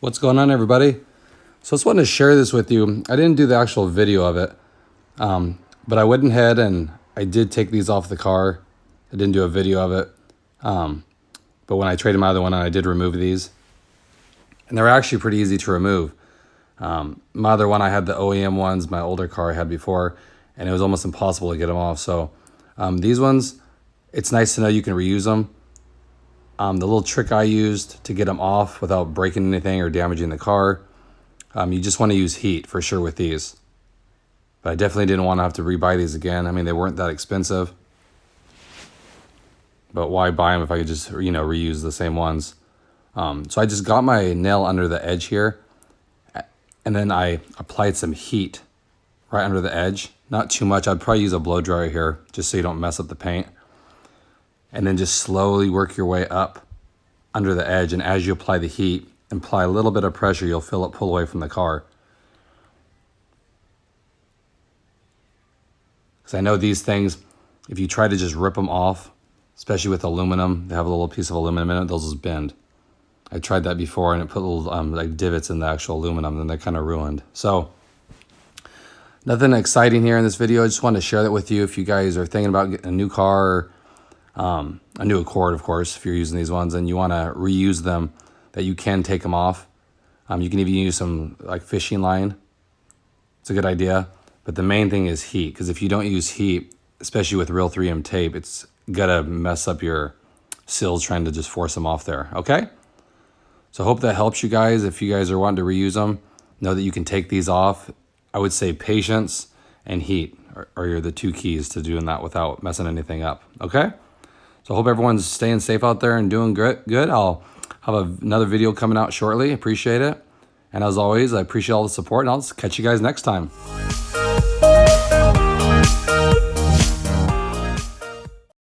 What's going on, everybody? So I just wanted to share this with you. I didn't do the actual video of it, but I went ahead and I did take these off the car. I didn't do a video of it, but when I traded my other one, I did remove these, and they're actually pretty easy to remove. My other one, I had the OEM ones, my older car I had before, and it was almost impossible to get them off. So these ones, it's nice to know you can reuse them. The little trick I used to get them off without breaking anything or damaging the car, you just want to use heat for sure with these. But I definitely didn't want to have to rebuy these again. I mean, they weren't that expensive. But why buy them if I could just, reuse the same ones? So I just got my nail under the edge here, and then I applied some heat right under the edge. Not too much. I'd probably use a blow dryer here just so you don't mess up the paint. And then just slowly work your way up under the edge. And as you apply the heat, apply a little bit of pressure, you'll feel it pull away from the car. Because I know these things, if you try to just rip them off, especially with aluminum, they have a little piece of aluminum in it, they'll just bend. I tried that before and it put little like divots in the actual aluminum, and they're kind of ruined. So nothing exciting here in this video. I just wanted to share that with you. If you guys are thinking about getting a new car, or a new Accord, of course, if you're using these ones and you want to reuse them, that you can take them off. You can even use some like fishing line. It's a good idea. But the main thing is heat, because if you don't use heat, especially with real 3M tape, it's gonna mess up your sills trying to just force them off there, okay? So I hope that helps you guys. If you guys are wanting to reuse them, know that you can take these off. I would say patience and heat are the two keys to doing that without messing anything up, okay? So I hope everyone's staying safe out there and doing good. I'll have another video coming out shortly. Appreciate it. And as always, I appreciate all the support, and I'll catch you guys next time.